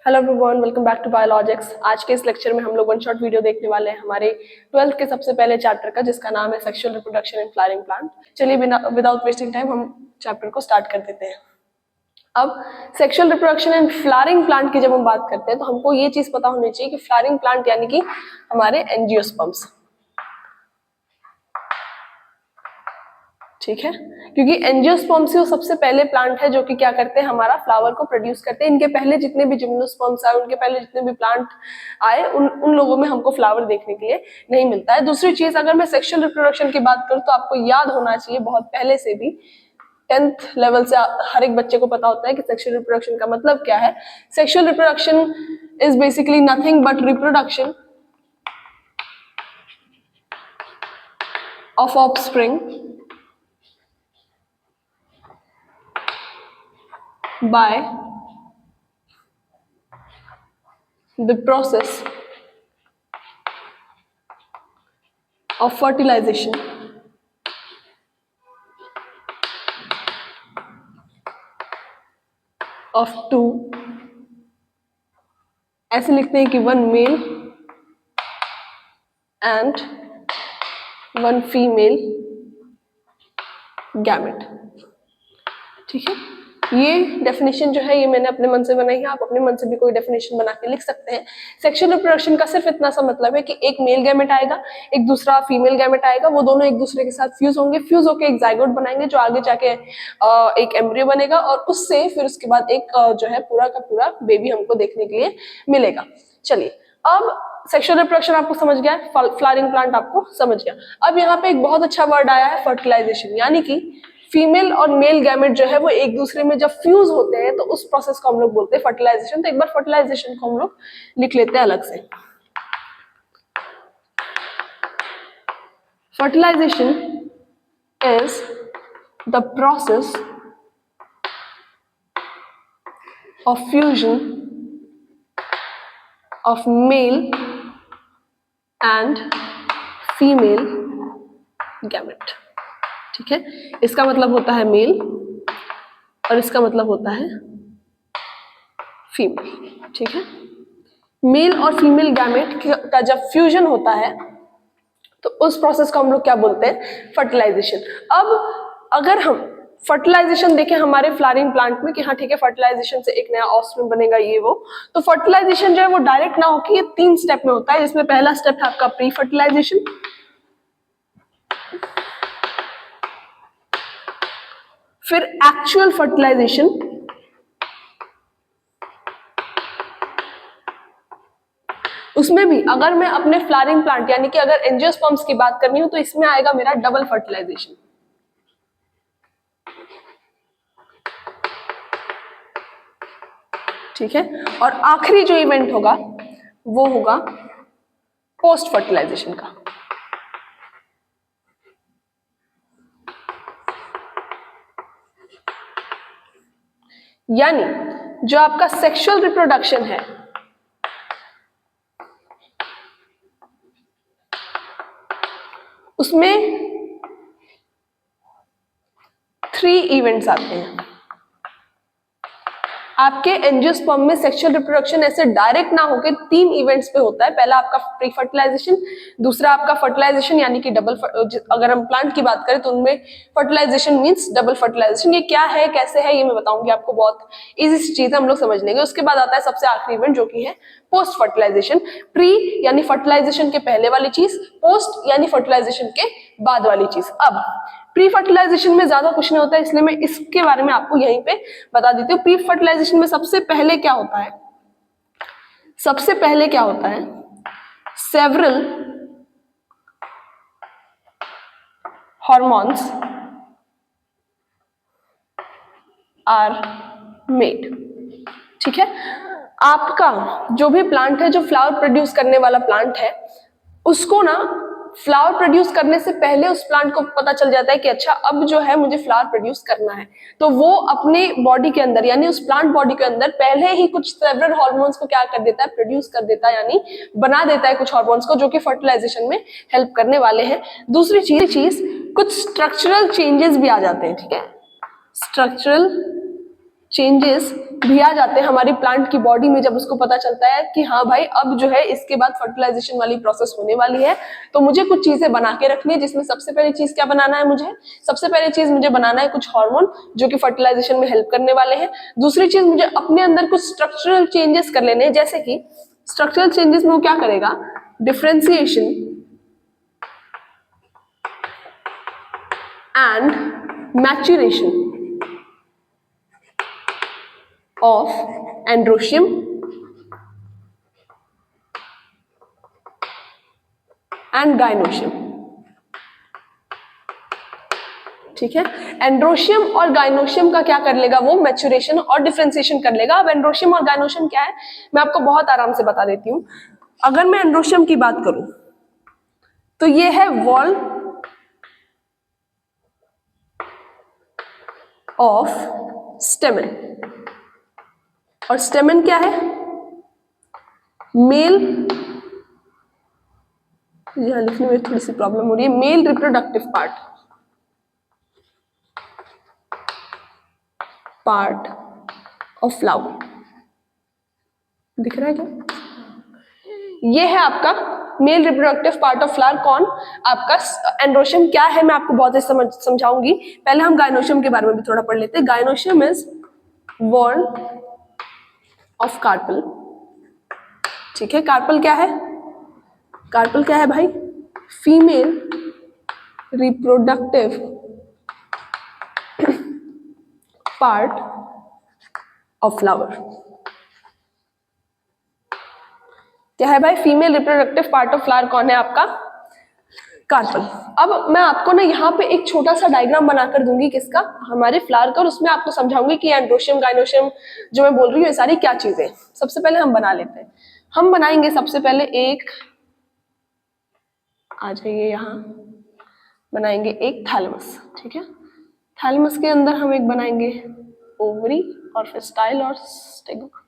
Hello everyone, welcome back to Biologics. आज के इस लेक्चर में हम लोग वन शॉट वीडियो देखने वाले हैं हमारे 12th के सबसे पहले चैप्टर का, जिसका नाम है sexual reproduction in flowering plant. चलिए बिना विदाउट वेस्टिंग टाइम हम चैप्टर को स्टार्ट कर देते हैं। अब sexual reproduction in flowering plant की जब हम बात करते हैं तो हमको ये चीज पता होनी चाहिए कि फ्लावरिंग प्लांट यानी कि हमारे एंजियोस्पर्म्स, ठीक है, क्योंकि एंजियोस्पर्म्स ही सबसे पहले प्लांट है जो कि क्या करते हैं, हमारा फ्लावर को प्रोड्यूस करते हैं। इनके पहले जितने भी जिम्नोस्पर्म्स आए, उनके पहले जितने भी प्लांट आए, उन लोगों में हमको फ्लावर देखने के लिए नहीं मिलता है। दूसरी चीज, अगर मैं सेक्सुअल रिप्रोडक्शन की बात करूं तो आपको याद होना चाहिए बहुत पहले से भी, 10th लेवल से हर एक बच्चे को पता होता है कि सेक्सुअल रिप्रोडक्शन का मतलब क्या है। Sexual reproduction is basically nothing but reproduction of offspring by the process of fertilization of two, ऐसे लिखते हैं कि one male and one female gamete, ठीक है। ये डेफिनेशन जो है ये मैंने अपने मन से बनाई है, आप अपने मन से भी कोई डेफिनेशन बना के लिख सकते हैं। सेक्सुअल रिप्रोडक्शन का सिर्फ इतना सा मतलब है कि एक मेल गैमेट आएगा, एक दूसरा फीमेल गैमेट आएगा, वो दोनों एक दूसरे के साथ फ्यूज होंगे, फ्यूज होकर एक जाइगोट बनाएंगे जो आगे जाके एक एम्ब्रियो बनेगा, और उससे फिर उसके बाद एक जो है पूरा का पूरा बेबी हमको देखने के लिए मिलेगा। चलिए, अब सेक्सुअल रिप्रोडक्शन आपको समझ गया, फ्लावरिंग प्लांट आपको समझ गया। अब यहाँ पे एक बहुत अच्छा वर्ड आया है, फर्टिलाइजेशन, यानी कि फीमेल और मेल गैमेट जो है वो एक दूसरे में जब फ्यूज होते हैं तो उस प्रोसेस को हम लोग बोलते हैं फर्टिलाइजेशन। तो एक बार फर्टिलाइजेशन को हम लोग लिख लेते हैं अलग से। Fertilization is the process of fusion of male and female gamete, ठीक है। इसका मतलब होता है मेल और इसका मतलब होता है फीमेल, ठीक है। मेल और फीमेल गैमेट का जब फ्यूजन होता है तो उस प्रोसेस को हम लोग क्या बोलते हैं, फर्टिलाइजेशन। अब अगर हम फर्टिलाइजेशन देखें हमारे फ्लावरिंग प्लांट में कि हाँ ठीक है, फर्टिलाइजेशन से एक नया ऑफस्प्रिंग बनेगा ये वो, तो फर्टिलाइजेशन जो है वो डायरेक्ट ना होकर ये 3 स्टेप में होता है, जिसमें पहला स्टेप है आपका प्री फर्टिलाइजेशन, फिर एक्चुअल फर्टिलाइजेशन, उसमें भी अगर मैं अपने फ्लावरिंग प्लांट यानी कि अगर एंजियोस्पर्म्स की बात करनी हो तो इसमें आएगा मेरा डबल फर्टिलाइजेशन, ठीक है। और आखिरी जो इवेंट होगा वो होगा पोस्ट फर्टिलाइजेशन का। यानी जो आपका सेक्सुअल रिप्रोडक्शन है उसमें 3 इवेंट्स आते हैं। आपके एंजियोस्पर्म में सेक्सुअल रिप्रोडक्शन ऐसे डायरेक्ट ना होकर 3 इवेंट्स पे होता है। पहला आपका प्री फर्टिलाइजेशन, दूसरा आपका फर्टिलाइजेशन यानी कि डबल, अगर हम प्लांट की बात करें तो उनमें फर्टिलाइजेशन मींस डबल फर्टिलाइजेशन। ये क्या है, कैसे है, ये मैं बताऊंगी आपको, बहुत इजी चीज है, हम लोग समझ लेंगे। उसके बाद आता है सबसे आखिरी इवेंट जो कि है पोस्ट फर्टिलाइजेशन। प्री यानी फर्टिलाइजेशन के पहले वाली चीज, पोस्ट यानी फर्टिलाइजेशन के बाद वाली चीज। अब प्री फर्टिलाइजेशन में ज्यादा कुछ नहीं होता है, इसलिए मैं इसके बारे में आपको यहीं पे बता देती हूँ। प्री फर्टिलाइजेशन में सबसे पहले क्या होता है, सबसे पहले क्या होता है, सेवरल हॉर्मोन्स आर मेड, ठीक है। आपका जो भी प्लांट है, जो फ्लावर प्रोड्यूस करने वाला प्लांट है, उसको ना फ्लावर प्रोड्यूस करने से पहले उस प्लांट को पता चल जाता है कि अच्छा अब जो है मुझे फ्लावर प्रोड्यूस करना है, तो वो अपने बॉडी के अंदर यानी उस प्लांट बॉडी के अंदर पहले ही कुछ सेवरल हार्मोन्स को क्या कर देता है, प्रोड्यूस कर देता है, यानी बना देता है कुछ हार्मोन्स को जो कि फर्टिलाइजेशन में हेल्प करने वाले हैं। दूसरी चीज कुछ स्ट्रक्चरल चेंजेस भी आ जाते हैं, ठीक है। स्ट्रक्चरल चेंजेस भी आ जाते हैं हमारी प्लांट की बॉडी में जब उसको पता चलता है कि हाँ भाई अब जो है इसके बाद फर्टिलाइजेशन वाली प्रोसेस होने वाली है, तो मुझे कुछ चीजें बना के रखनी है, जिसमें सबसे पहली चीज क्या बनाना है मुझे, सबसे पहली चीज मुझे बनाना है कुछ हार्मोन जो कि फर्टिलाइजेशन में हेल्प करने वाले हैं। दूसरी चीज मुझे अपने अंदर कुछ स्ट्रक्चरल चेंजेस कर लेने हैं, जैसे कि स्ट्रक्चरल चेंजेस में वो क्या करेगा, differentiation and maturation of androecium and gynoecium। ठीक है, एंड्रोशियम और गाइनोशियम का क्या कर लेगा, वो मैच्योरेशन और डिफरेंशिएशन कर लेगा। अब एंड्रोशियम और गाइनोशियम क्या है मैं आपको बहुत आराम से बता देती हूँ। अगर मैं एंड्रोशियम की बात करूं तो ये है वॉल ऑफ स्टेमन, और स्टेमन क्या है, मेल, यहां लिखने में थोड़ी सी प्रॉब्लम हो रही है, male reproductive part of flower. दिख रहा है क्या, ये है आपका male reproductive part of flower. कौन, आपका एंड्रोशियम। क्या है मैं आपको बहुत अच्छे समझाऊंगी, पहले हम गाइनोशियम के बारे में भी थोड़ा पढ़ लेते हैं। Gynoecium is whorl of carpel. ठीक है, कार्पल क्या है, कार्पल क्या है भाई, female reproductive part of flower. क्या है भाई, female reproductive part of flower कौन है आपका, कार्पल। अब मैं आपको ना यहाँ पे एक छोटा सा डायग्राम बनाकर दूंगी, किसका, हमारे फ्लावर का, और उसमें आपको समझाऊंगी कि एंड्रोशियम गाइनोशियम जो मैं बोल रही हूँ ये सारी क्या चीजें। सबसे पहले हम बना लेते हैं, हम बनाएंगे सबसे पहले एक, आ जाइए यहाँ, बनाएंगे एक थैलेमस। ठीक है, थैलेमस के अंदर हम एक बनाएंगे ओवरी और फिर स्टाइल और स्टिग्मा।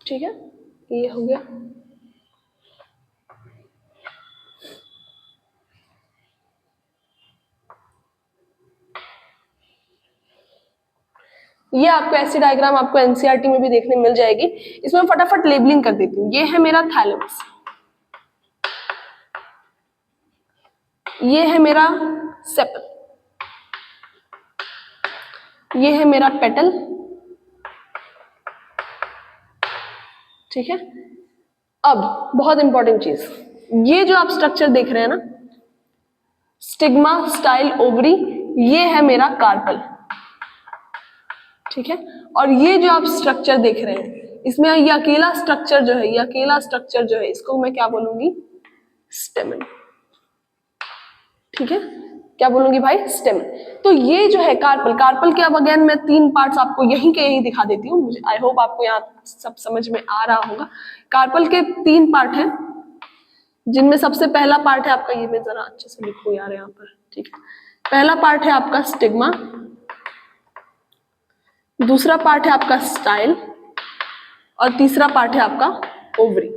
ठीक है, ये हो गया। ये आपको ऐसी डायग्राम आपको एनसीईआरटी में भी देखने मिल जाएगी। इसमें फटाफट लेबलिंग कर देती हूँ। ये है मेरा थैलेमस, ये है मेरा सेपल, ये है मेरा पेटल। ठीक है, अब बहुत इंपॉर्टेंट चीज, ये जो आप स्ट्रक्चर देख रहे हैं ना, स्टिग्मा, स्टाइल, ओवरी, ये है मेरा कार्पल। ठीक है, और ये जो आप स्ट्रक्चर देख रहे हैं, इसमें ये अकेला स्ट्रक्चर जो है, ये अकेला स्ट्रक्चर जो है, इसको मैं क्या बोलूंगी, स्टेमन। ठीक है, क्या बोलूंगी भाई, स्टेमन। तो ये जो है कार्पल, कार्पल के अब अगेन मैं तीन पार्ट्स आपको यहीं के यहीं दिखा देती हूँ। मुझे आई होप आपको यहाँ सब समझ में आ रहा होगा। कार्पल के तीन पार्ट हैं, जिनमें सबसे पहला पार्ट है आपका, ये मैं जरा अच्छे से लिखूं यार यहाँ पर। ठीक है, पहला पार्ट है आपका स्टिग्मा, दूसरा पार्ट है आपका स्टाइल, और तीसरा पार्ट है आपका ओवरी।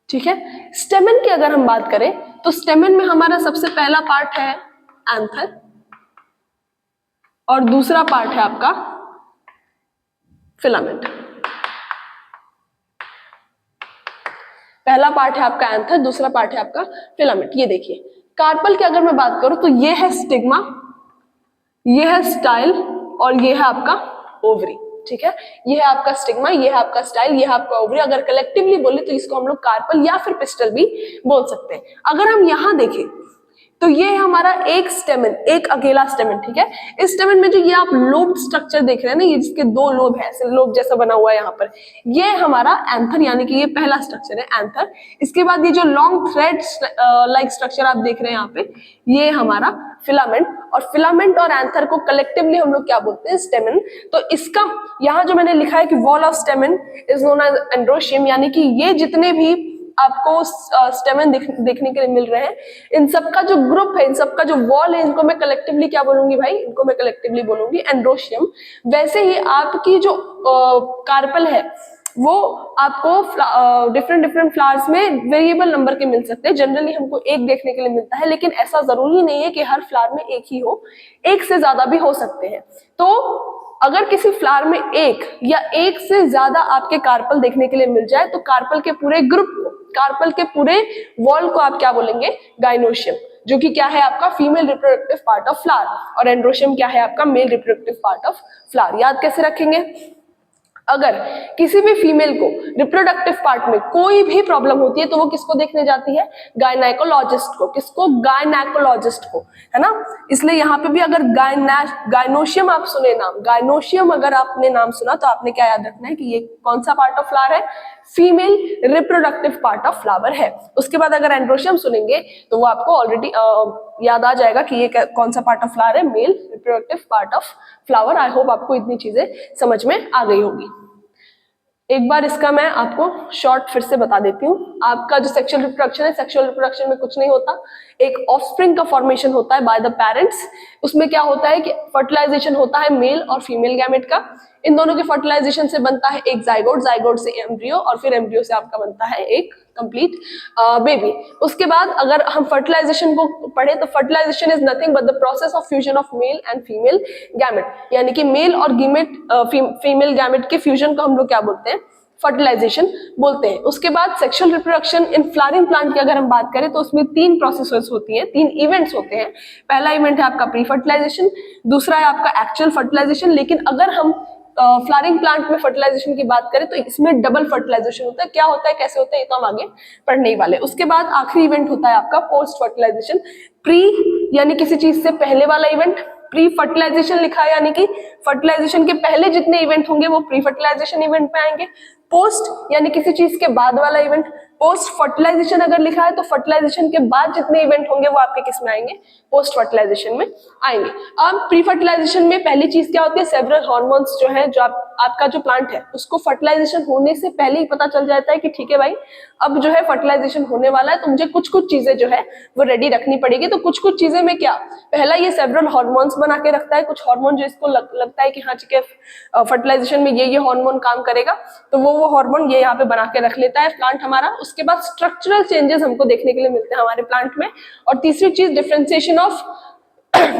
ठीक है, स्टेमन की अगर हम बात करें तो स्टेमन में हमारा सबसे पहला पार्ट है एंथर, और दूसरा पार्ट है आपका फिलामेंट। पहला पार्ट है आपका एंथर, दूसरा पार्ट है आपका फिलामेंट। ये देखिए, कार्पल की अगर मैं बात करूं तो ये है स्टिग्मा, ये है स्टाइल, और ये है आपका ओवरी। ठीक है, ये है आपका स्टिग्मा, ये है आपका स्टाइल, ये है आपका ओवरी। अगर कलेक्टिवली बोले तो इसको हम लोग कार्पल या फिर पिस्टल भी बोल सकते हैं। अगर हम यहां देखें तो ये है हमारा एक स्टेमन, एक अकेला स्टेमन। ठीक है, इस स्टेमन में जो ये आप लोब स्ट्रक्चर देख रहे हैं ना, ये जिसके दो लोब है, ऐसे लोब जैसा बना हुआ है यहाँ पर, ये हमारा एंथर, यानी कि ये पहला स्ट्रक्चर है एंथर। इसके बाद ये जो लॉन्ग थ्रेड लाइक स्ट्रक्चर आप देख रहे हैं यहाँ पे, ये हमारा फिलामेंट। और फिलामेंट और एंथर को कलेक्टिवली हम लोग क्या बोलते हैं, स्टेमन। तो इसका यहाँ जो मैंने लिखा है कि whorl of stamen is known as androecium, यानी कि ये जितने भी आपको स्टेमन देखने के लिए मिल रहे हैं, इन सबका जो ग्रुप है, इन सबका जो वॉल है, इनको मैं कलेक्टिवली क्या बोलूंगी भाई, इनको मैं कलेक्टिवली बोलूंगी एंड्रोशियम। वैसे ही आपकी जो कार्पल है वो आपको डिफरेंट डिफरेंट फ्लावर्स में वेरिएबल नंबर के मिल सकते हैं। जनरली हमको एक देखने के लिए मिलता है, लेकिन ऐसा जरूरी नहीं है कि हर फ्लावर में एक ही हो, एक से ज्यादा भी हो सकते हैं। तो अगर किसी फ्लावर में एक या एक से ज्यादा आपके कार्पल देखने के लिए मिल जाए तो कार्पल के पूरे ग्रुप को, कार्पल के पूरे वॉल को आप क्या बोलेंगे, गाइनोशियम, जो कि क्या है आपका female reproductive part of flower, और एंड्रोशियम क्या है आपका male reproductive part of flower. याद कैसे रखेंगे, अगर किसी भी फीमेल को रिप्रोडक्टिव पार्ट में कोई भी प्रॉब्लम होती है तो वो किसको देखने जाती है, गायनेकोलॉजिस्ट को। किसको, गायनेकोलॉजिस्ट को, है ना। इसलिए यहाँ पे भी अगर गायनोशियम आप सुने नाम, गायनोशियम अगर आपने नाम सुना तो आपने क्या याद रखना है कि ये कौन सा पार्ट ऑफ फ्लावर है, female reproductive part of flower है। उसके बाद अगर एंड्रोशियम सुनेंगे तो वो आपको ऑलरेडी याद आ जाएगा कि ये कौन सा पार्ट ऑफ फ्लावर है, male reproductive part of flower. I hope आपको इतनी चीजें समझ में आ गई होगी। एक बार इसका मैं आपको शॉर्ट फिर से बता देती हूँ। आपका जो सेक्सुअल रिप्रोडक्शन है, सेक्सुअल रिप्रोडक्शन में कुछ नहीं होता, एक ऑफस्प्रिंग का फॉर्मेशन होता है बाय द पेरेंट्स। उसमें क्या होता है कि फर्टिलाइजेशन होता है मेल और फीमेल गैमेट का, इन दोनों के फर्टिलाइजेशन से बनता है एक जाइगोट, जाइगोट से एम्ब्रियो, और फिर एम्ब्रियो से आपका बनता है एक कंप्लीट बेबी। उसके बाद अगर हम फर्टिलाइजेशन को पढ़े तो fertilization is nothing but the process of fusion of male and female gamete, यानी कि मेल और गैमेट फीमेल गैमेट के फ्यूजन को हम लोग क्या बोलते हैं, फर्टिलाइजेशन बोलते हैं। उसके बाद sexual reproduction in flowering plant की अगर हम बात करें तो उसमें 3 प्रोसेसेस होती हैं, 3 इवेंट्स होते हैं। पहला इवेंट है आपका प्री फर्टिलाइजेशन, दूसरा है आपका एक्चुअल फर्टिलाइजेशन, लेकिन अगर हम फ्लावरिंग प्लांट में फर्टिलाइजेशन की बात करें तो इसमें डबल फर्टिलाइजेशन होता है। क्या होता है, कैसे होता है, ये तो हम आगे पढ़ने ही वाले। उसके बाद आखिरी इवेंट होता है आपका पोस्ट फर्टिलाइजेशन। प्री यानी किसी चीज से पहले वाला इवेंट, प्री फर्टिलाइजेशन लिखा है यानी कि फर्टिलाइजेशन के पहले जितने इवेंट होंगे वो प्री फर्टिलाइजेशन इवेंट में आएंगे। पोस्ट यानी किसी चीज के बाद वाला इवेंट, पोस्ट फर्टिलाइजेशन अगर लिखा है तो फर्टिलाइजेशन के बाद जितने इवेंट होंगे वो आपके किस में आएंगे, पोस्ट फर्टिलाइजेशन में आएंगे। अब प्री फर्टिलाइजेशन में पहली चीज क्या होती है, सेवरल हार्मोन्स जो है, जो आपका जो प्लांट है उसको फर्टिलाइजेशन होने से पहले ही पता चल जाता है कि ठीक है भाई अब जो है फर्टिलाइजेशन होने वाला है, तो मुझे कुछ कुछ चीजें जो है वो रेडी रखनी पड़ेगी। तो कुछ कुछ चीजें में क्या, पहला ये सेवरल हार्मोन्स बना के रखता है, कुछ हार्मोन जो इसको लगता है कि हाँ ठीक है फर्टिलाइजेशन में ये हार्मोन काम करेगा, तो वो हार्मोन ये यहाँ पे बना के रख लेता है प्लांट हमारा। उसके बाद स्ट्रक्चरल चेंजेस हमको देखने के लिए मिलते हैं हमारे प्लांट में। और तीसरी चीज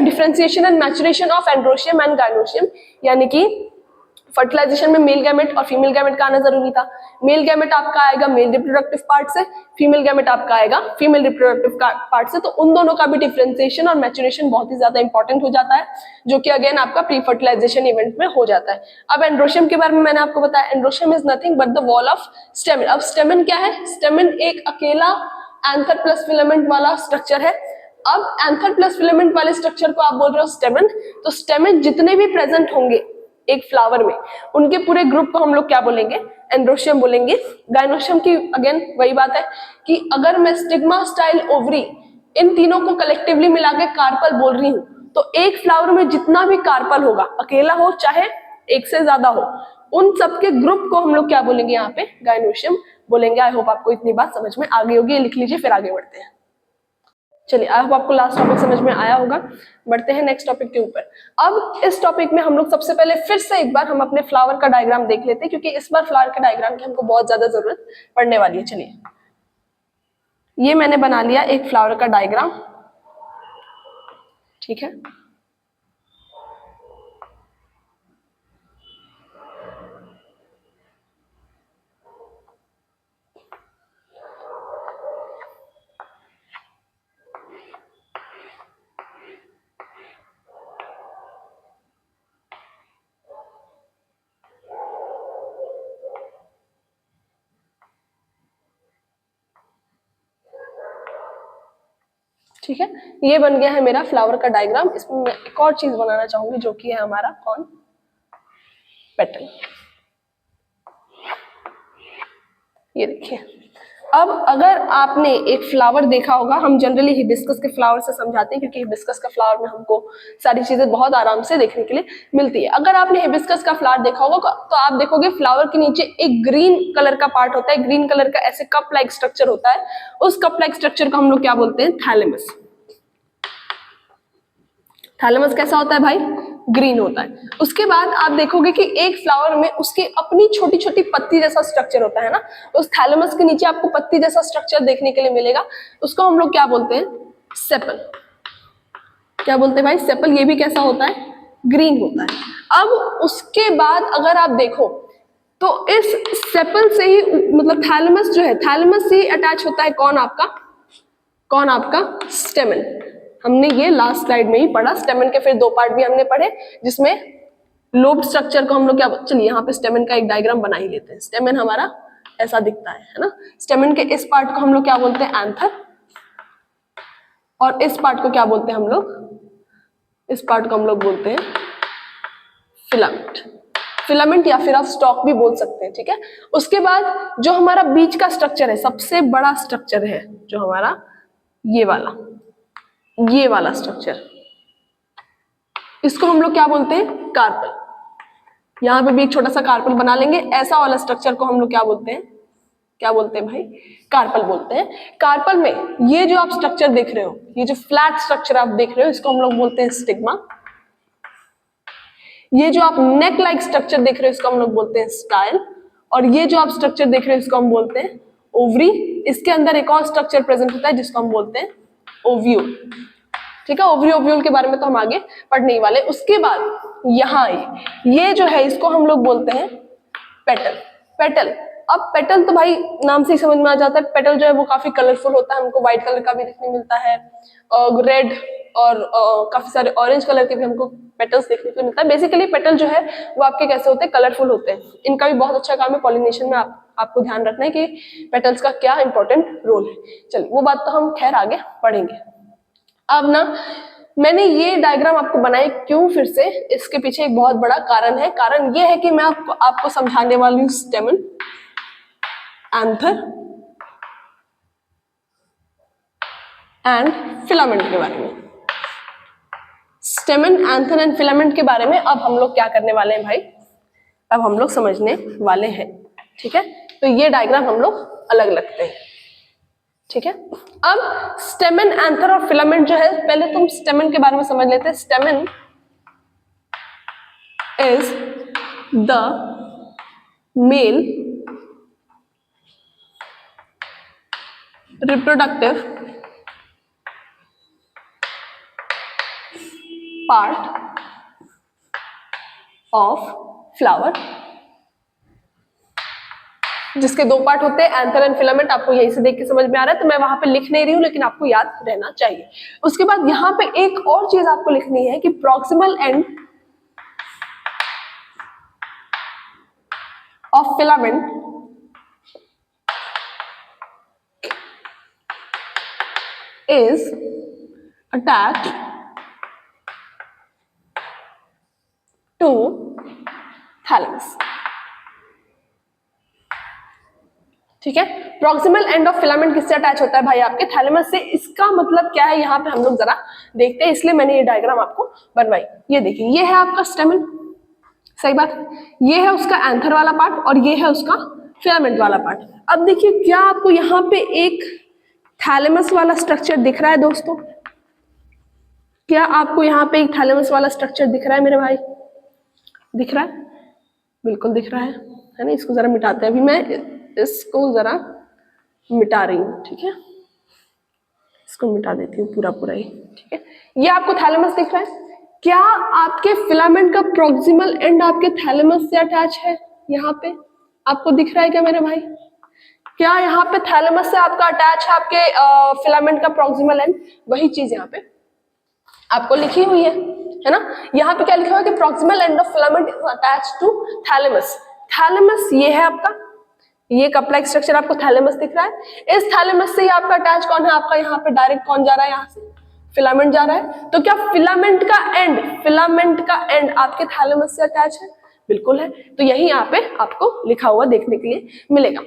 differentiation and maturation of androecium and gynoecium, यानी कि फर्टिलाइजेशन में मेल गैमेट और फीमेल गैमेट का आना जरूरी था। मेल गैमेट आपका आएगा मेल रिप्रोडक्टिव पार्ट से, फीमेल गैमेट आपका आएगा फीमेल रिप्रोडक्टिव पार्ट से। तो उन दोनों का भी डिफरेंशिएशन और मैचुरेशन बहुत ही ज्यादा इंपॉर्टेंट हो जाता है, जो कि अगेन आपका प्री फर्टिलाइजेशन इवेंट में हो जाता है। अब एंड्रोशियम के बारे में मैंने आपको बताया, androecium is nothing but the wall of स्टेमन। अब स्टेमन क्या है, स्टेमन एक अकेला एंथर प्लस फिलामेंट वाला स्ट्रक्चर है। अब एंथर प्लस फिलामेंट वाले स्ट्रक्चर को आप बोल रहे हो स्टेमन, तो स्टेमन जितने भी प्रेजेंट होंगे एक फ्लावर में उनके पूरे ग्रुप को हम लोग क्या बोलेंगे, एंड्रोशियम बोलेंगे। गाइनोशियम की अगेन वही बात है कि अगर मैं स्टिग्मा स्टाइल ओवरी इन तीनों को कलेक्टिवली मिला के कार्पल बोल रही हूं तो एक फ्लावर में जितना भी कार्पल होगा, अकेला हो चाहे एक से ज्यादा हो, उन सबके ग्रुप को हम लोग क्या बोलेंगे, यहाँ पे गाइनोशियम बोलेंगे। आई होप आपको इतनी बात समझ में आ गई होगी, लिख लीजिए फिर आगे बढ़ते हैं। चलिए आई होप आपको लास्ट टॉपिक समझ में आया होगा। बढ़ते हैं नेक्स्ट टॉपिक के ऊपर। अब इस टॉपिक में हम लोग सबसे पहले फिर से एक बार हम अपने फ्लावर का डायग्राम देख लेते हैं, क्योंकि इस बार फ्लावर के डायग्राम की हमको बहुत ज्यादा जरूरत पड़ने वाली है। चलिए ये मैंने बना लिया एक फ्लावर का डायग्राम, ठीक है। ठीक है, ये बन गया है मेरा फ्लावर का डायग्राम। इसमें मैं एक और चीज बनाना चाहूंगी जो कि है हमारा कौन, पेटल। ये देखिए अब अगर आपने एक फ्लावर देखा होगा, हम जनरली हिबिस्कस के फ्लावर से समझाते हैं क्योंकि हिबिस्कस का फ्लावर में हमको सारी चीजें बहुत आराम से देखने के लिए मिलती है। अगर आपने हिबिस्कस का फ्लावर देखा होगा तो आप देखोगे फ्लावर के नीचे एक ग्रीन कलर का पार्ट होता है, ग्रीन कलर का ऐसे कप लाइक स्ट्रक्चर होता है। उस कप लाइक स्ट्रक्चर को हम लोग क्या बोलते हैं? थैलेमस। थैलेमस कैसा होता है भाई? ग्रीन होता है। उसके बाद आप देखोगे कि एक फ्लावर में उसकी अपनी छोटी छोटी पत्ती जैसा स्ट्रक्चर होता है ना, उस थैलेमस के नीचे आपको पत्ती जैसा स्ट्रक्चर देखने के लिए मिलेगा। उसको हम लोग क्या बोलते हैं? सेपल। क्या बोलते हैं भाई? सेपल। ये भी कैसा होता है? ग्रीन होता है। अब उसके बाद अगर आप देखो तो इस सेपल से ही मतलब थैलेमस जो है, थैलेमस से ही अटैच होता है कौन आपका? कौन आपका? स्टेमन। हमने ये लास्ट स्लाइड में ही पढ़ा। स्टेमन के फिर दो पार्ट भी हमने पढ़े जिसमें लोब स्ट्रक्चर को हम लोग क्या, चलिए यहाँ पे स्टेमन का एक डायग्राम बना ही लेते हैं। स्टेमन हमारा ऐसा दिखता है ना। स्टेमन के इस पार्ट को हम लोग क्या बोलते हैं? एंथर। और इस पार्ट को क्या बोलते हैं हम लोग? इस पार्ट को हम लोग बोलते हैं फिलामेंट। फिलामेंट या फिर आप स्टॉक भी बोल सकते हैं, ठीक है। उसके बाद जो हमारा बीच का स्ट्रक्चर है, सबसे बड़ा स्ट्रक्चर है जो हमारा ये वाला स्ट्रक्चर, इसको हम लोग क्या बोलते हैं? कार्पल। यहां पे भी एक छोटा सा कार्पल बना लेंगे। ऐसा वाला स्ट्रक्चर को हम लोग क्या बोलते हैं? क्या बोलते हैं भाई? कार्पल बोलते हैं। कार्पल में ये जो आप स्ट्रक्चर देख रहे हो, ये जो फ्लैट स्ट्रक्चर आप देख रहे हो, इसको हम लोग बोलते हैं स्टिग्मा। ये जो आप नेक लाइक स्ट्रक्चर देख रहे हो, इसको हम लोग बोलते हैं स्टाइल। और ये जो आप स्ट्रक्चर देख रहे हो, इसको हम बोलते हैं ओवरी। इसके अंदर एक और स्ट्रक्चर प्रेजेंट होता है जिसको हम बोलते हैं ओव्यूल, ठीक है। ओवरी ओव्यूल के बारे में तो हम आगे पढ़ने ही वाले। उसके बाद यहाँ ये जो है, इसको हम लोग बोलते हैं पेटल। पेटल। अब पेटल तो भाई नाम से ही समझ में आ जाता है। पेटल जो है वो काफी कलरफुल होता है, हमको व्हाइट कलर का भी देखने मिलता है, रेड और काफी सारे ऑरेंज कलर के भी हमको पेटल्स देखने को मिलता है। बेसिकली पेटल जो है वो आपके कैसे होते हैं? कलरफुल होते हैं। इनका भी बहुत अच्छा काम है पॉलिनेशन में। आपको ध्यान रखना है कि पेटल्स का क्या इंपॉर्टेंट रोल है। चलिए वो बात तो हम खैर आगे पढ़ेंगे। अब ना मैंने ये डायग्राम आपको बनाई क्यों? फिर से इसके पीछे एक बहुत बड़ा कारण है। कारण ये है कि मैं आपको समझाने वाली हूँ स्टेमन, एंथर एंड फिलामेंट के बारे में। स्टेमन, एंथर एंड फिलामेंट के बारे में अब हम लोग क्या करने वाले हैं भाई? अब हम लोग समझने वाले हैं, ठीक है। तो ये डायग्राम हम लोग अलग लगते हैं, ठीक है। अब स्टेमन, एंथर और फिलामेंट जो है, पहले तुम स्टेमन के बारे में समझ लेते हैं। Stamen is the male reproductive part of flower, जिसके दो पार्ट होते हैं, एंथर एंड फिलामेंट। आपको यहीं से देख के समझ में आ रहा है तो मैं वहां पे लिख नहीं रही हूं, लेकिन आपको याद रहना चाहिए। उसके बाद यहां पे एक और चीज आपको लिखनी है कि proximal end of filament is attached to thalamus, ठीक है। प्रॉक्सिमल एंड ऑफ फिलामेंट किससे अटैच होता है भाई? आपके थैलेमस से। इसका मतलब क्या है यहाँ पे हम लोग जरा देखते हैं, इसलिए मैंने ये डायग्राम आपको बनवाई। ये देखिए, ये है आपका स्टेमन, सही बात। ये है उसका एंथर वाला पार्ट और ये है उसका फिलामेंट वाला पार्ट। अब देखिए, क्या आपको यहाँ पे एक थैलेमस वाला स्ट्रक्चर दिख रहा है दोस्तों? क्या आपको यहाँ पे एक थैलेमस वाला स्ट्रक्चर दिख रहा है मेरे भाई? दिख रहा है? बिल्कुल दिख रहा है ना। इसको जरा मिटाते हैं। अभी मैं इसको जरा मिटा रही हूँ, ठीक है। इसको मिटा देती हूँ पूरा ही, ठीक है। ये आपको थैलेमस दिख रहा है। क्या आपके फिलामेंट का प्रॉक्सिमल एंड आपके थैलेमस से अटैच है? यहाँ पे आपको दिख रहा है क्या मेरे भाई? क्या यहाँ पे थैलेमस से आपका अटैच है आपके फिलामेंट का प्रॉक्सिमल एंड? वही चीज यहाँ पे आपको लिखी हुई है ना। यहाँ पे क्या लिखा हुआ है कि proximal end of filament is attached to thalamus. Thalamus ये है आपका, ये कप लाइक स्ट्रक्चर आपको थैलेमस दिख रहा है। इस थैलेमस से ही आपका अटैच कौन है? आपका यहाँ पे डायरेक्ट कौन जा रहा है? यहाँ से फिलामेंट जा रहा है। तो क्या फिलामेंट का एंड आपके थैलेमस से अटैच है? बिल्कुल है। तो यही यहाँ पे आपको लिखा हुआ देखने के लिए मिलेगा।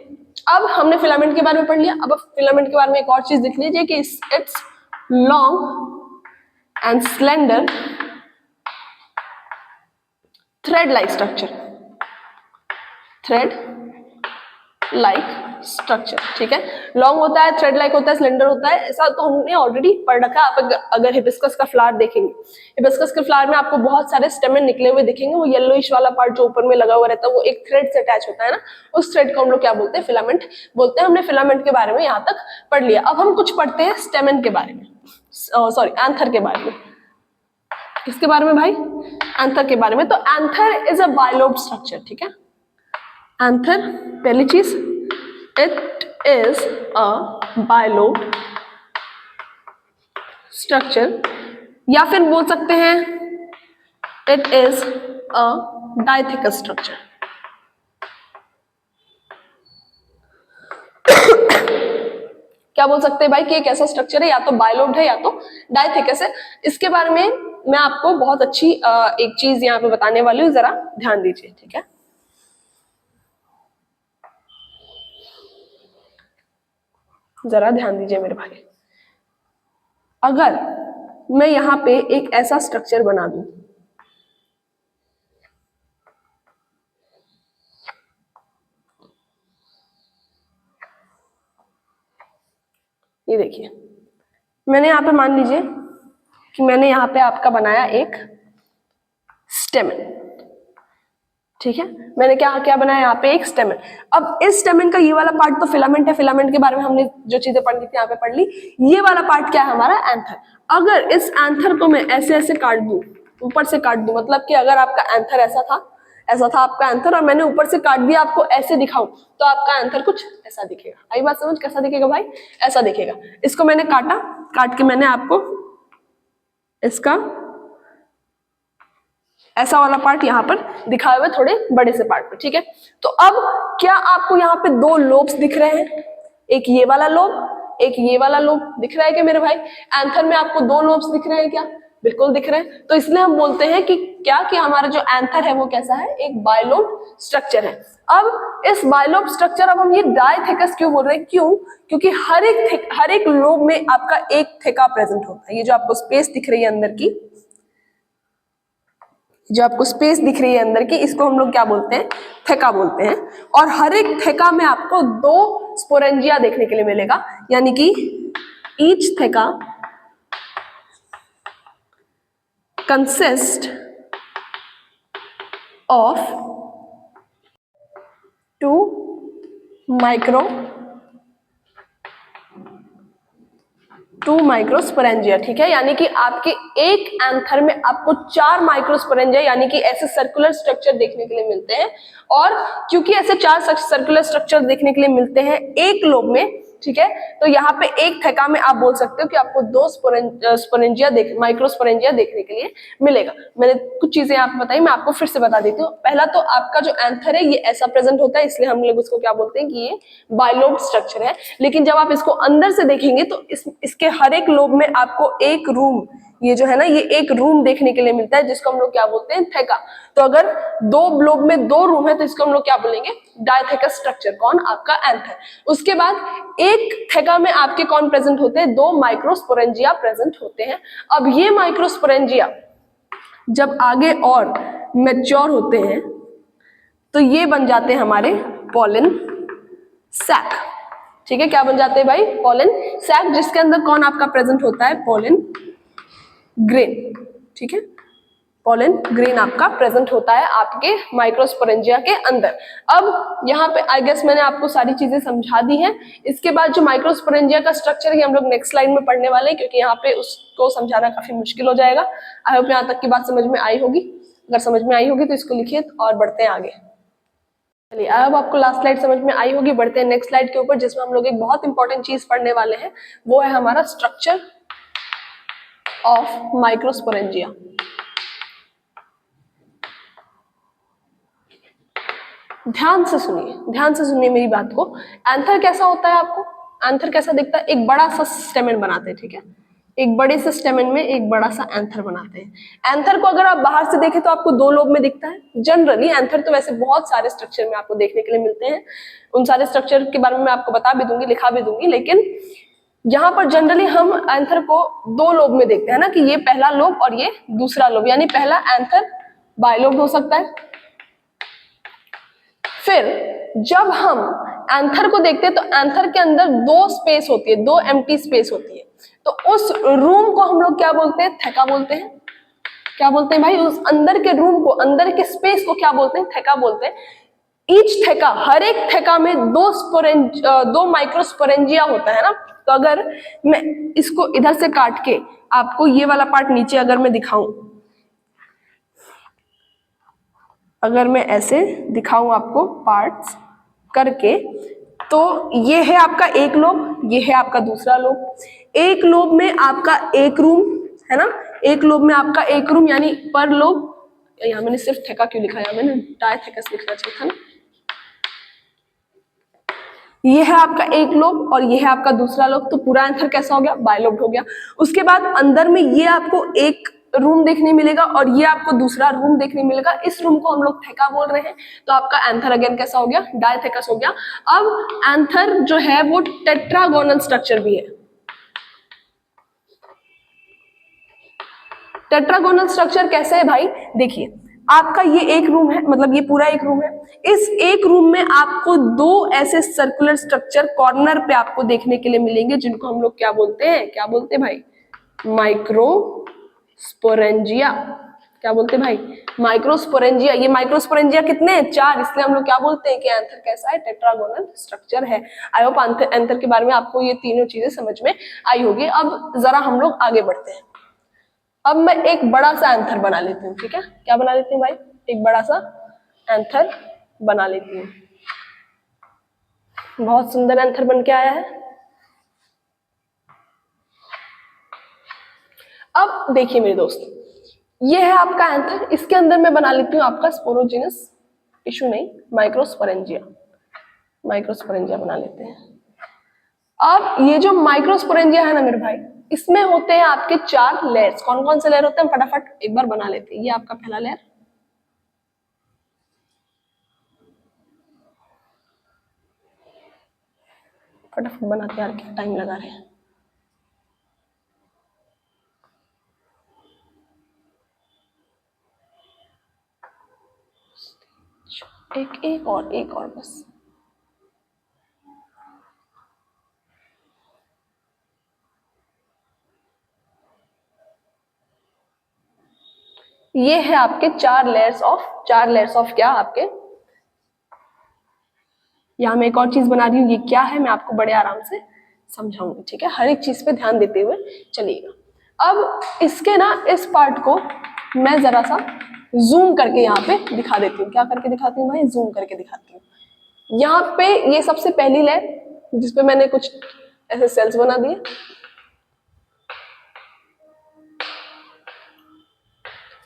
अब हमने फिलामेंट के बारे में पढ़ लिया, अब फिलामेंट के बारे में एक और चीज देख लीजिए कि it's long and slender thread like structure, thread like structure, ठीक है। लॉन्ग होता है, थ्रेड लाइक होता है, सिलेंडर होता है, ऐसा तो हमने ऑलरेडी पढ़ रखा है। आप अगर हिबिस्कस का फ्लावर देखेंगे, हिबिस्कस के फ्लावर में आपको बहुत सारे स्टेमेन निकले हुए दिखेंगे, वो येलोइश वाला पार्ट जो ऊपर में लगा हुआ रहता है वो एक थ्रेड से अटैच होता है ना, उस थ्रेड को हम लोग क्या बोलते हैं, फिलामेंट बोलते हैं। हमने फिलामेंट के बारे में यहाँ तक पढ़ लिया। अब हम कुछ पढ़ते हैं स्टेमेन के बारे में, सॉरी एंथर के बारे में। किसके बारे में भाई? एंथर के बारे में। तो anther is a bilobed structure, ठीक है। एंथर पहली चीज, it is a bilobe structure, या फिर बोल सकते हैं it is a diathecous structure। क्या बोल सकते हैं भाई कि एक ऐसा स्ट्रक्चर है, या तो बायलोब्ड है या तो डायथेकस है। इसके बारे में मैं आपको बहुत अच्छी एक चीज यहाँ पे बताने वाली हूँ, जरा ध्यान दीजिए, ठीक है। जरा ध्यान दीजिए मेरे भाई। अगर मैं यहां पे एक ऐसा स्ट्रक्चर बना दूं, ये देखिए, मैंने यहां पे मान लीजिए कि मैंने यहां पे आपका बनाया एक स्टेमन, ठीक है। मैंने क्या क्या बनाया यहाँ पे, एक स्टेमन। अब इस स्टेमन का ये वाला पार्ट तो फिलामेंट है, फिलामेंट के बारे में हमने जो चीजें पढ़नी थी यहाँ पे पढ़ ली। ये वाला पार्ट क्या है हमारा, एंथर। अगर इस एंथर को मैं ऐसे ऐसे काट दूं, ऊपर से काट दूं, मतलब कि अगर आपका एंथर ऐसा था आपका एंथर, और मैंने ऊपर से काट दिया आपको ऐसे दिखाऊं, तो आपका एंथर कुछ ऐसा दिखेगा। आई बात समझ? कैसा दिखेगा भाई? ऐसा दिखेगा। इसको मैंने काट के मैंने आपको इसका ऐसा वाला पार्ट यहाँ पर दिखाए हुए थोड़े बड़े से पार्ट पर, ठीक है। तो अब क्या आपको यहाँ पे दो लोब्स दिख रहे हैं, एक ये वाला लोब, एक ये वाला लोब दिख रहा है क्या मेरे भाई? एंथर में आपको दो लोब्स दिख रहे हैं क्या? बिल्कुल दिख रहे हैं। तो इसलिए हम बोलते हैं कि क्या कि हमारा जो एंथर है वो कैसा है, एक बायलोब स्ट्रक्चर है। अब इस बायलोब स्ट्रक्चर, अब हम ये डायथेकस क्यों बोल रहे हैं? क्यों? क्योंकि हर एक लोब में आपका एक थेका प्रेजेंट होता है। ये जो आपको स्पेस दिख रही है अंदर की, जो आपको स्पेस दिख रही है अंदर की, इसको हम लोग क्या बोलते हैं, थेका बोलते हैं। और हर एक थेका में आपको दो स्पोरेंजिया देखने के लिए मिलेगा, यानी कि ईच थेका कंसिस्ट ऑफ 2 माइक्रोस्पोरेंजिया, ठीक है। यानी कि आपके एक एंथर में आपको 4 माइक्रोस्पोरेंजिया यानी कि ऐसे सर्कुलर स्ट्रक्चर देखने के लिए मिलते हैं। और क्योंकि ऐसे 4 सर्कुलर स्ट्रक्चर देखने के लिए मिलते हैं एक लोब में, ठीक है, तो यहाँ पे एक थेका में आप बोल सकते हो कि आपको 2 माइक्रोस्पोरेंजिया देखने के लिए मिलेगा। मैंने कुछ चीजें आपको बताई, मैं आपको फिर से बता देती हूँ। पहला तो आपका जो एंथर है ये ऐसा प्रेजेंट होता है, इसलिए हम लोग उसको क्या बोलते हैं कि ये बायलोब स्ट्रक्चर है। लेकिन जब आप इसको अंदर से देखेंगे तो इसके हर एक लोब में आपको एक रूम, ये जो है ना, ये एक रूम देखने के लिए मिलता है, जिसको हम लोग क्या बोलते हैं, थेका। तो अगर दो लोब में 2 रूम है तो इसको हम लोग क्या बोलेंगे, डायथेकस स्ट्रक्चर। कौन? आपका एंथर। उसके बाद एक थेका में आपके कौन प्रेजेंट होते हैं, 2 माइक्रोस्पोरेंजिया प्रेजेंट होते हैं। अब ये माइक्रोस्पोरेंजिया जब आगे और मैच्योर होते हैं तो ये बन जाते हैं हमारे पॉलन सैक, ठीक है। क्या बन जाते हैं भाई? पॉलन सैक, जिसके अंदर कौन आपका प्रेजेंट होता है, पॉलन ग्रेन, ठीक है। पॉलन ग्रेन आपका प्रेजेंट होता है आपके माइक्रोस्पोरेंजिया के अंदर। अब यहाँ पे आई गेस मैंने आपको सारी चीजें समझा दी हैं। इसके बाद जो माइक्रोस्पोरेंजिया का स्ट्रक्चर है हम लोग नेक्स्ट स्लाइड में पढ़ने वाले हैं, क्योंकि यहाँ पे उसको समझाना काफी मुश्किल हो जाएगा। आई होप यहाँ तक की बात समझ में आई होगी। अगर समझ में आई होगी तो इसको लिखिए और बढ़ते हैं आगे। चलिए, अब आपको लास्ट स्लाइड समझ में आई होगी। बढ़ते हैं नेक्स्ट स्लाइड के ऊपर, जिसमें हम लोग एक बहुत इंपॉर्टेंट चीज पढ़ने वाले हैं, वो है हमारा स्ट्रक्चर ऑफ माइक्रोस्पोरेंजिया। ध्यान से सुनिए मेरी बात को। एंथर कैसा होता है आपको? एंथर कैसा दिखता है? एक बड़ा सा स्टेमेन बनाते हैं, ठीक है। एक बड़े से स्टेमन में एक बड़ा सा एंथर बनाते हैं। एंथर को अगर आप बाहर से देखें तो आपको दो लोब में दिखता है जनरली। एंथर तो वैसे बहुत सारे स्ट्रक्चर में आपको देखने के लिए मिलते हैं, उन सारे स्ट्रक्चर के बारे में मैं आपको बता भी दूंगी, लिखा भी दूंगी, लेकिन यहाँ पर जनरली हम एंथर को दो लोब में देखते हैं ना, कि ये पहला लोब और ये दूसरा लोब, यानी पहला एंथर बायलोब हो सकता है। फिर जब हम एंथर को देखते हैं तो एंथर के अंदर दो स्पेस होती है, दो एम्प्टी स्पेस होती है, तो उस रूम को हम लोग क्या बोलते हैं? थेका बोलते हैं। क्या बोलते हैं भाई? उस अंदर के रूम को, अंदर के स्पेस को क्या बोलते हैं? थेका बोलते हैं। ईच थेका, हर एक थेका में दो माइक्रोस्पोरेंजिया होता है ना। तो अगर मैं इसको इधर से काट के आपको ये वाला पार्ट नीचे अगर मैं दिखाऊं, अगर मैं ऐसे दिखाऊं आपको पार्ट्स करके, तो ये है आपका एक लोब, ये है आपका दूसरा लोब। एक लोब में आपका एक रूम है ना, एक लोब में आपका एक रूम, यानी पर लोब, यहाँ मैंने सिर्फ थेका क्यों लिखा है, मैंने डायथेकस लिखना चाहिए था ना। ये है आपका एक लोब और ये है आपका दूसरा लोब, तो पूरा एंथर कैसा हो गया? बायलोब हो गया। उसके बाद अंदर में ये आपको एक रूम देखने मिलेगा और ये आपको दूसरा रूम देखने मिलेगा। इस रूम को हम लोग थेका बोल रहे हैं, तो आपका एंथर अगेन कैसा हो गया? डायथेकस हो गया। अब एंथर जो है वो टेट्रागोनल स्ट्रक्चर भी है। टेट्रागोनल स्ट्रक्चर कैसे है भाई? देखिए, आपका ये एक रूम है, मतलब ये पूरा एक रूम है। इस एक रूम में आपको दो ऐसे सर्कुलर स्ट्रक्चर कॉर्नर पे आपको देखने के लिए मिलेंगे, जिनको हम लोग क्या बोलते हैं? क्या बोलते हैं भाई? माइक्रोस्पोरेंजिया। क्या बोलते हैं भाई? माइक्रोस्पोरेंजिया। ये माइक्रोस्पोरेंजिया कितने हैं? 4, इसलिए हम लोग क्या बोलते हैं कि एंथर कैसा है? टेट्रागोनल स्ट्रक्चर है। आई होप एंथर के बारे में आपको ये तीनों चीजें समझ में आई होगी। अब जरा हम लोग आगे बढ़ते हैं। अब मैं एक बड़ा सा एंथर बना लेती हूँ, ठीक है? क्या बना लेती हूँ भाई? एक बड़ा सा एंथर बना लेती हूँ। बहुत सुंदर एंथर बन के आया है। अब देखिए मेरे दोस्त, ये है आपका एंथर। इसके अंदर मैं बना लेती हूँ आपका स्पोरोजिनस टिश्यू, नहीं माइक्रोस्पोरेंजिया। माइक्रोस्पोरेंजिया बना लेते हैं। अब ये जो माइक्रोस्पोरेंजिया है ना मेरे भाई, इसमें होते हैं आपके 4 लेयर्स। कौन कौन से लेयर होते हैं? फटाफट एक बार बना लेते हैं। ये आपका पहला लेयर, फटाफट बनाते यार, क्या टाइम लगा रहे हैं। एक और बस। ये है आपके 4 लेयर्स ऑफ क्या आपके। यहाँ मैं एक और चीज बना रही हूँ, ये क्या है मैं आपको बड़े आराम से समझाऊंगी, ठीक है? हर एक चीज पे ध्यान देते हुए चलिएगा। अब इसके ना इस पार्ट को मैं जरा सा जूम करके यहाँ पे दिखा देती हूँ। क्या करके दिखाती हूँ भाई? जूम करके दिखाती हूँ। यहाँ पे ये सबसे पहली लेयर, जिसपे मैंने कुछ ऐसे सेल्स बना दिए।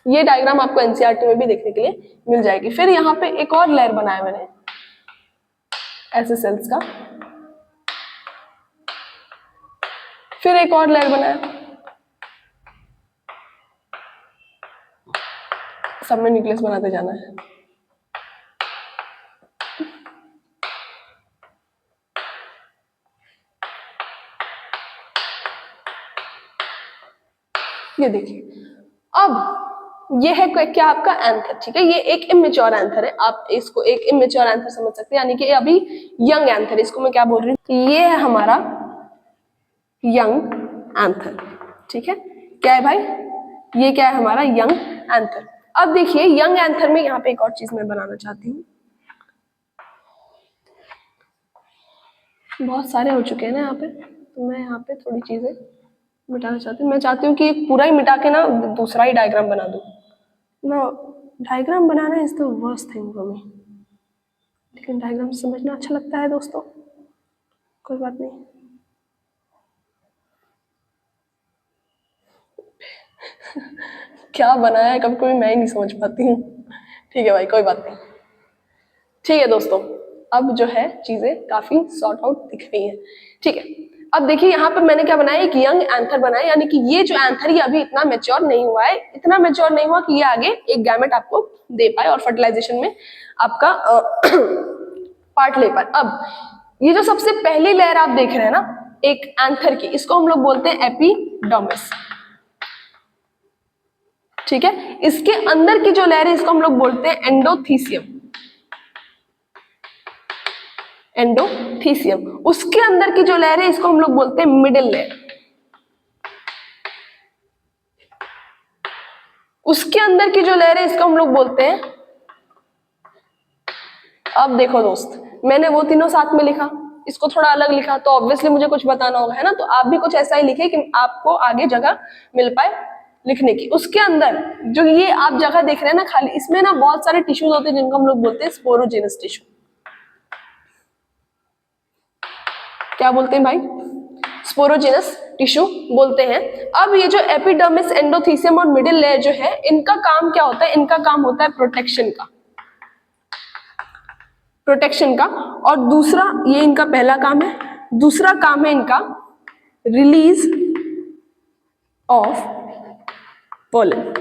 ये डायग्राम आपको एनसीईआरटी में भी देखने के लिए मिल जाएगी। फिर यहाँ पे एक और लेयर बनाया मैंने ऐसे सेल्स का, फिर एक और लेयर बनाया, सब में न्यूक्लियस बनाते जाना है। ये देखिए, अब ये है क्या आपका एंथर, ठीक है? ये एक इमेच्योर एंथर है, आप इसको एक इमेच्योर एंथर समझ सकते हैं, यानी कि अभी यंग एंथर। इसको मैं क्या बोल रही हूँ? ये है हमारा यंग एंथर, ठीक है? क्या है भाई? ये क्या है? हमारा यंग एंथर। अब देखिए, यंग एंथर में यहाँ पे एक और चीज मैं बनाना चाहती हूँ। बहुत सारे हो चुके हैं ना यहाँ पे, तो मैं यहाँ पे थोड़ी चीजें मिटाना चाहती हूँ। मैं चाहती हूँ कि पूरा ही मिटा के ना दूसरा ही डायग्राम बना दूँ ना। Diagram banana is the worst thing for me, लेकिन डायग्राम समझना अच्छा लगता है दोस्तों, कोई बात नहीं। क्या बनाया है कभी कभी मैं ही नहीं समझ पाती हूँ। ठीक है भाई, कोई बात नहीं। ठीक है दोस्तों, अब जो है चीजें काफी सॉर्ट आउट दिख रही हैं, ठीक है? अब देखिए यहाँ पे मैंने क्या बनाया, एक यंग एंथर बनाया, यानी कि ये जो एंथर ये अभी इतना मैच्योर नहीं हुआ है, इतना मैच्योर नहीं हुआ कि ये आगे एक गैमेट आपको दे पाए और फर्टिलाइजेशन में आपका पार्ट ले पाए। अब ये जो सबसे पहली लेयर आप देख रहे हैं ना एक एंथर की, इसको हम लोग बोलते हैं एपिडर्मिस, ठीक है। इसके अंदर की जो लेयर है इसको हम लोग बोलते हैं एंडोथीसियम, एंडोथीसियम। उसके अंदर की जो लेयर है इसको हम लोग बोलते हैं मिडिल लेयर। उसके अंदर की जो लेयर है इसको हम लोग बोलते हैं, अब देखो दोस्त मैंने वो तीनों साथ में लिखा, इसको थोड़ा अलग लिखा, तो ऑब्वियसली मुझे कुछ बताना होगा, है ना। तो आप भी कुछ ऐसा ही लिखे कि आपको आगे जगह मिल पाए लिखने की। उसके अंदर जो ये आप जगह देख रहे हैं ना खाली, इसमें ना बहुत सारे टिश्यूज होते हैं जिनको हम लोग बोलते हैं स्पोरोजेनस टिश्यू। क्या बोलते हैं भाई? स्पोरोजेनस टिश्यू बोलते हैं। अब ये जो एपिडर्मिस, एंडोथीसियम और मिडिल लेयर जो है, इनका काम क्या होता है? इनका काम होता है प्रोटेक्शन का, प्रोटेक्शन का। और दूसरा, ये इनका पहला काम है। दूसरा काम है इनका रिलीज ऑफ पोलन,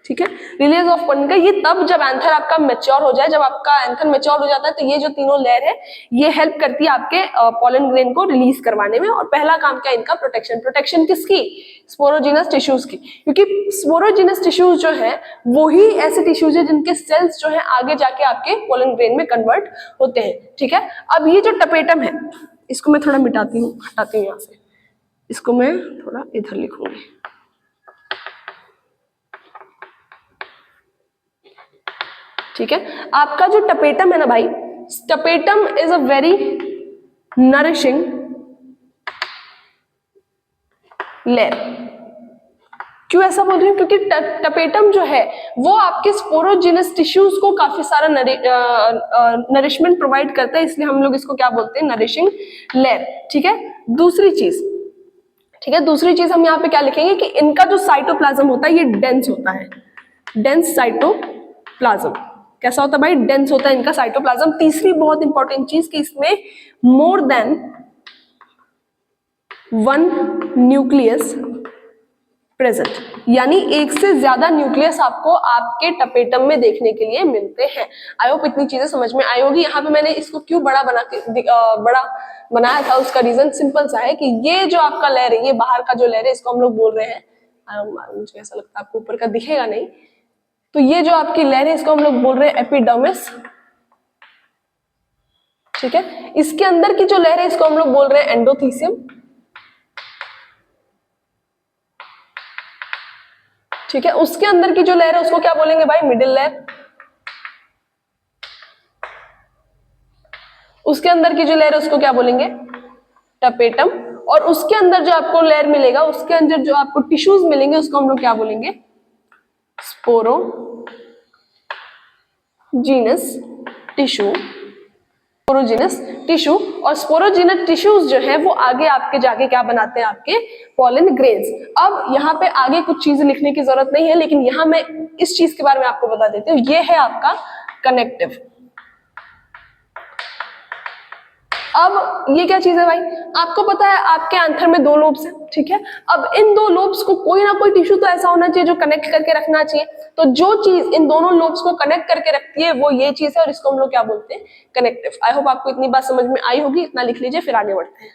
ठीक है। रिलीज ऑफ पोलन का ये तब जब एंथर आपका मैच्योर हो जाए, जब आपका एंथर मैच्योर हो जाता है तो ये जो तीनों लेयर है ये हेल्प करती है आपके पोलन ग्रेन को रिलीज करवाने में। और पहला काम क्या इनका? प्रोटेक्शन। प्रोटेक्शन किसकी? स्पोरोजेनस टिश्यूज की, क्योंकि स्पोरोजेनस टिश्यूज जो है वो ही ऐसे टिश्यूज है जिनके सेल्स जो है आगे जाके आपके पोलन ग्रेन में कन्वर्ट होते हैं, ठीक है। अब ये जो टपेटम है इसको मैं थोड़ा मिटाती हूँ, हटाती हूँ यहाँ से, इसको मैं थोड़ा इधर लिखूंगी, ठीक है। आपका जो टपेटम है ना भाई, tapetum is a very nourishing layer. क्यों ऐसा बोल रही हूँ? क्योंकि टपेटम जो है वो आपके स्पोरोजेनस टिश्यूज को काफी सारा नरिशमेंट प्रोवाइड करता है, इसलिए हम लोग इसको क्या बोलते हैं? नरिशिंग लेयर, ठीक है। दूसरी चीज, ठीक है, दूसरी चीज हम यहाँ पे क्या लिखेंगे कि इनका जो साइटोप्लाज्म होता है ये डेंस होता है, डेंस साइटोप्लाज्म। कैसा होता है भाई? डेंस होता है इनका साइटोप्लाज्म। तीसरी बहुत इंपॉर्टेंट चीज कि इसमें मोर देन 1 न्यूक्लियस प्रेजेंट, यानी एक से ज्यादा न्यूक्लियस आपको आपके टपेटम में देखने के लिए मिलते हैं। आई होप इतनी चीजें समझ में आई होगी। यहाँ पे मैंने इसको क्यों बड़ा बड़ा बनाया था, उसका रीजन सिंपल सा है कि ये जो आपका लेयर है, ये बाहर का जो लेयर है, इसको हम लोग बोल रहे हैं, मुझे ऐसा लगता है आपको ऊपर का दिखेगा नहीं, तो ये जो आपकी लेयर है इसको हम लोग बोल रहे हैं एपिडर्मिस, ठीक है। इसके अंदर की जो लेयर है इसको हम लोग बोल रहे हैं एंडोथीसियम, ठीक है। उसके अंदर की जो लेयर है उसको क्या बोलेंगे भाई? Middle layer. उसके अंदर की जो लेयर है उसको क्या बोलेंगे? टपेटम। और उसके अंदर जो आपको लेयर मिलेगा, उसके अंदर जो आपको टिश्यूज मिलेंगे उसको हम लोग क्या बोलेंगे? Sporogenous tissue, sporogenous tissue. और स्पोरोजेनस टिश्यूज जो है वो आगे आपके जाके क्या बनाते हैं? आपके पोलन ग्रेन्स। अब यहाँ पे आगे कुछ चीजें लिखने की जरूरत नहीं है, लेकिन यहाँ मैं इस चीज के बारे में आपको बता देती हूँ। ये है आपका कनेक्टिव। अब ये क्या चीज है भाई? आपको पता है आपके एंथर में 2 लोब्स हैं, ठीक है। अब इन 2 लोब्स को कोई ना कोई टिश्यू तो ऐसा होना चाहिए जो कनेक्ट करके रखना चाहिए। तो जो चीज इन दोनों लोब्स को कनेक्ट करके रखती है वो ये चीज है, और इसको हम लोग क्या बोलते हैं? कनेक्टिव। आई होप आपको इतनी बात समझ में आई होगी। इतना लिख लीजिए, फिर आगे बढ़ते हैं।